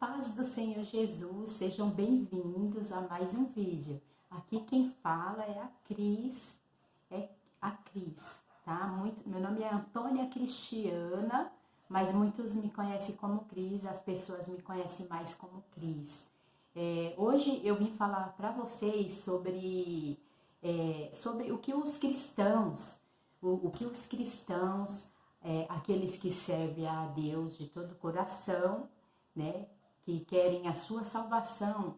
paz do Senhor Jesus, sejam bem-vindos a mais um vídeo. Aqui quem fala é a Cris, tá? Meu nome é Antônia Cristiana, mas muitos me conhecem como Cris, as pessoas me conhecem mais como Cris. Hoje eu vim falar para vocês sobre o que os cristãos, aqueles que servem a Deus de todo o coração, né, que querem a sua salvação,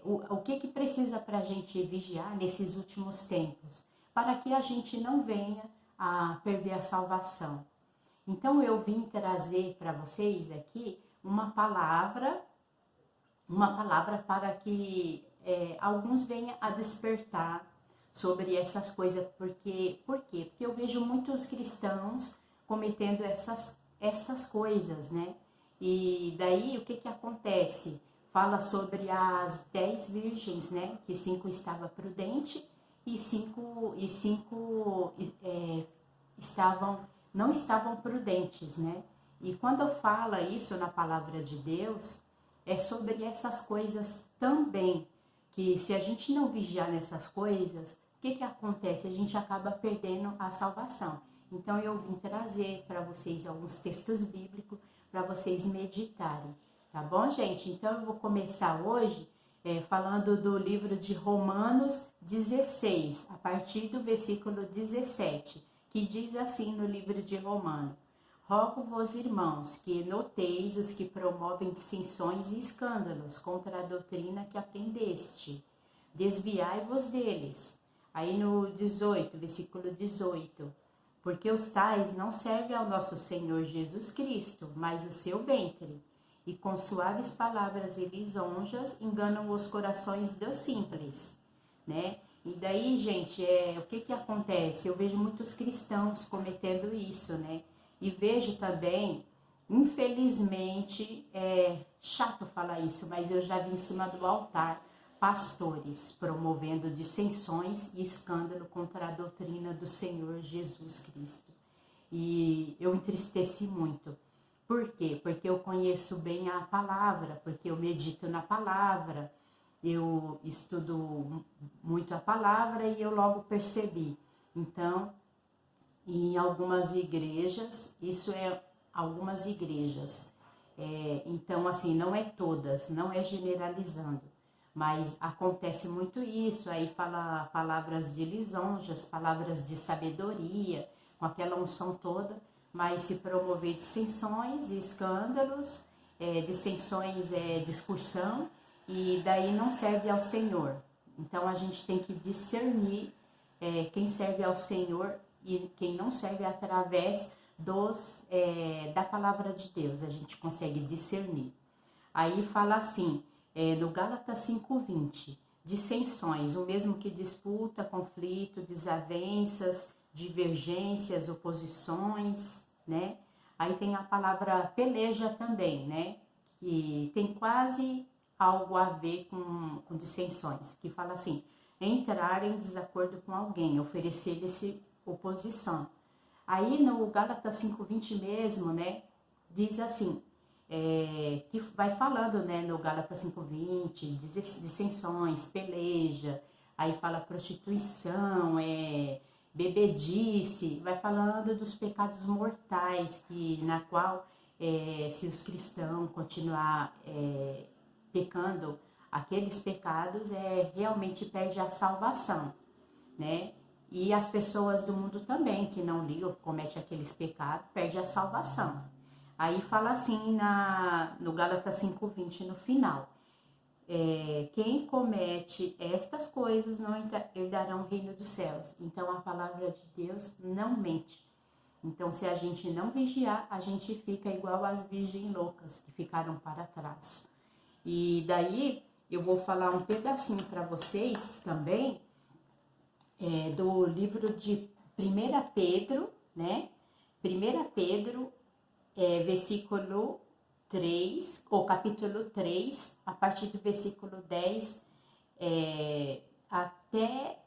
o que precisa para a gente vigiar nesses últimos tempos, para que a gente não venha a perder a salvação. Então eu vim trazer para vocês aqui uma palavra para que alguns venham a despertar sobre essas coisas. Por quê? Porque eu vejo muitos cristãos cometendo essas coisas, né? E daí o que acontece? Fala sobre as 10 virgens, né? Que 5 estavam prudentes e 5 não estavam prudentes, né? E quando fala isso na palavra de Deus, é sobre essas coisas também, que se a gente não vigiar nessas coisas, o que acontece? A gente acaba perdendo a salvação. Então eu vim trazer para vocês alguns textos bíblicos para vocês meditarem, tá bom, gente? Então eu vou começar hoje falando do livro de Romanos 16, a partir do versículo 17, que diz assim no livro de Romanos: Rogo-vos, irmãos, que noteis os que promovem dissensões e escândalos contra a doutrina que aprendeste. Desviai-vos deles. Aí no 18, versículo 18. Porque os tais não servem ao nosso Senhor Jesus Cristo, mas o seu ventre. E com suaves palavras e lisonjas enganam os corações dos simples, né? E daí, gente, o que acontece? Eu vejo muitos cristãos cometendo isso, né? E vejo também, infelizmente, é chato falar isso, mas eu já vi em cima do altar pastores promovendo dissensões e escândalo contra a doutrina do Senhor Jesus Cristo. E eu entristeci muito. Por quê? Porque eu conheço bem a palavra, porque eu medito na palavra, eu estudo muito a palavra e eu logo percebi. Então, em algumas igrejas, algumas igrejas. Então, assim, não é todas, não é generalizando, mas acontece muito isso. Aí fala palavras de lisonjas, palavras de sabedoria, com aquela unção toda, mas se promover dissensões e escândalos, dissensões discussão, e daí não serve ao Senhor. Então a gente tem que discernir quem serve ao Senhor e quem não serve através da palavra de Deus. A gente consegue discernir. Aí fala assim, no Gálatas 5:20, dissensões, o mesmo que disputa, conflito, desavenças, divergências, oposições, né? Aí tem a palavra peleja também, né? Que tem quase algo a ver com dissensões, que fala assim: entrar em desacordo com alguém, oferecer-lhe oposição. Aí no Gálatas 5:20 mesmo, né, diz assim, que vai falando, né, no Gálatas 5:20, dissensões, peleja, aí fala prostituição, bebedice, vai falando dos pecados mortais, na qual, se os cristãos continuar pecando aqueles pecados, realmente perde a salvação, né? E as pessoas do mundo também, que não ligam, cometem aqueles pecados, perde a salvação. Aí fala assim no Gálatas 5:20, no final: quem comete estas coisas não herdarão o reino dos céus. Então a palavra de Deus não mente. Então, se a gente não vigiar, a gente fica igual às virgens loucas que ficaram para trás. E daí eu vou falar um pedacinho para vocês também, do livro de 1 Pedro, né? 1 Pedro, versículo 3, ou capítulo 3, a partir do versículo 10 até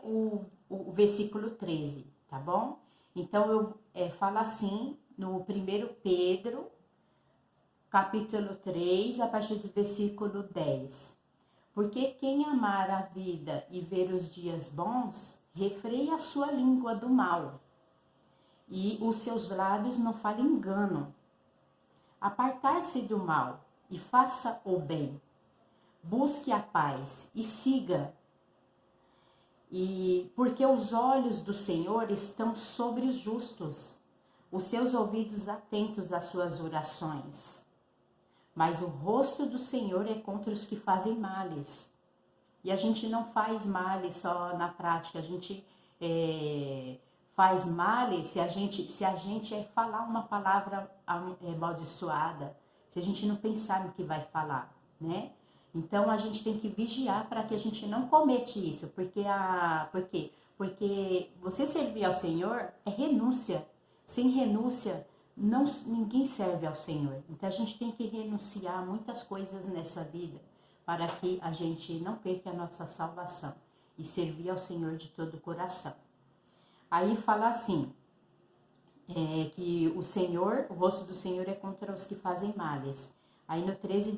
o versículo 13, tá bom? Então, fala assim, no 1 Pedro, capítulo 3, a partir do versículo 10. Porque quem amar a vida e ver os dias bons, refreia a sua língua do mal, e os seus lábios não falem engano. Apartar-se do mal e faça o bem. Busque a paz e siga. E porque os olhos do Senhor estão sobre os justos, os seus ouvidos atentos às suas orações. Mas o rosto do Senhor é contra os que fazem males. E a gente não faz males só na prática, a gente faz males se a gente falar uma palavra amaldiçoada, se a gente não pensar no que vai falar, né? Então a gente tem que vigiar para que a gente não cometa isso, porque você servir ao Senhor é renúncia. Sem renúncia, ninguém serve ao Senhor. Então a gente tem que renunciar a muitas coisas nessa vida para que a gente não perca a nossa salvação e servir ao Senhor de todo o coração. Aí fala assim, que o rosto do Senhor é contra os que fazem males. Aí no 13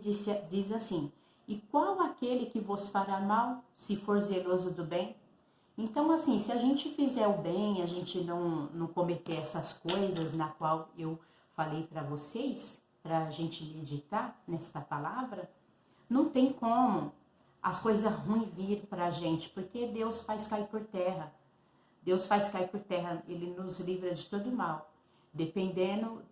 diz assim, e qual aquele que vos fará mal, se for zeloso do bem? Então, assim, se a gente fizer o bem, a gente não cometer essas coisas na qual eu falei para vocês, para a gente meditar nesta palavra, não tem como as coisas ruins vir para a gente, porque Deus faz cair por terra. Deus faz cair por terra, Ele nos livra de todo mal, dependendo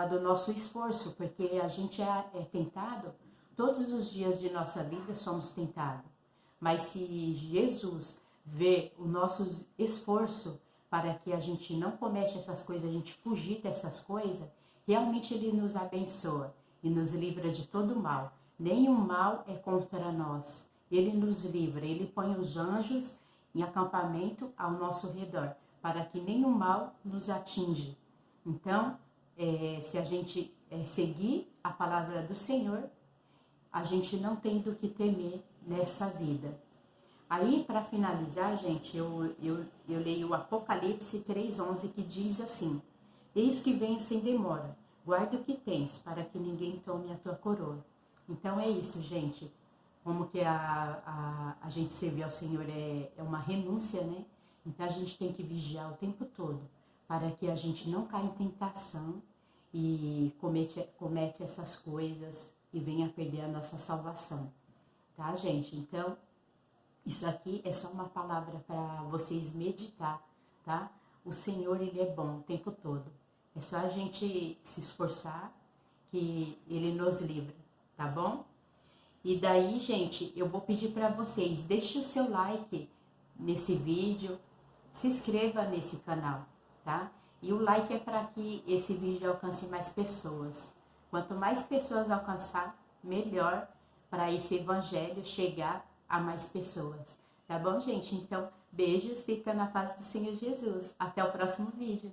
do nosso esforço, porque a gente é tentado, todos os dias de nossa vida somos tentados. Mas se Jesus vê o nosso esforço para que a gente não cometa essas coisas, a gente fugir dessas coisas, realmente Ele nos abençoa e nos livra de todo mal. Nenhum mal é contra nós. Ele nos livra, Ele põe os anjos em acampamento ao nosso redor, para que nenhum mal nos atinja. Então, se a gente seguir a palavra do Senhor, a gente não tem do que temer nessa vida. Aí, para finalizar, gente, eu leio o Apocalipse 3:11, que diz assim, eis que venho sem demora, guarda o que tens, para que ninguém tome a tua coroa. Então é isso, gente. Como que a gente servir ao Senhor é uma renúncia, né? Então a gente tem que vigiar o tempo todo, para que a gente não caia em tentação e comete essas coisas e venha perder a nossa salvação. Tá, gente? Então, isso aqui é só uma palavra para vocês meditar, tá? O Senhor, Ele é bom o tempo todo. É só a gente se esforçar que Ele nos livra, tá bom? E daí, gente, eu vou pedir para vocês, deixe o seu like nesse vídeo, se inscreva nesse canal, tá? E o like é para que esse vídeo alcance mais pessoas. Quanto mais pessoas alcançar, melhor para esse evangelho chegar a mais pessoas. Tá bom, gente? Então, beijos, fica na paz do Senhor Jesus. Até o próximo vídeo.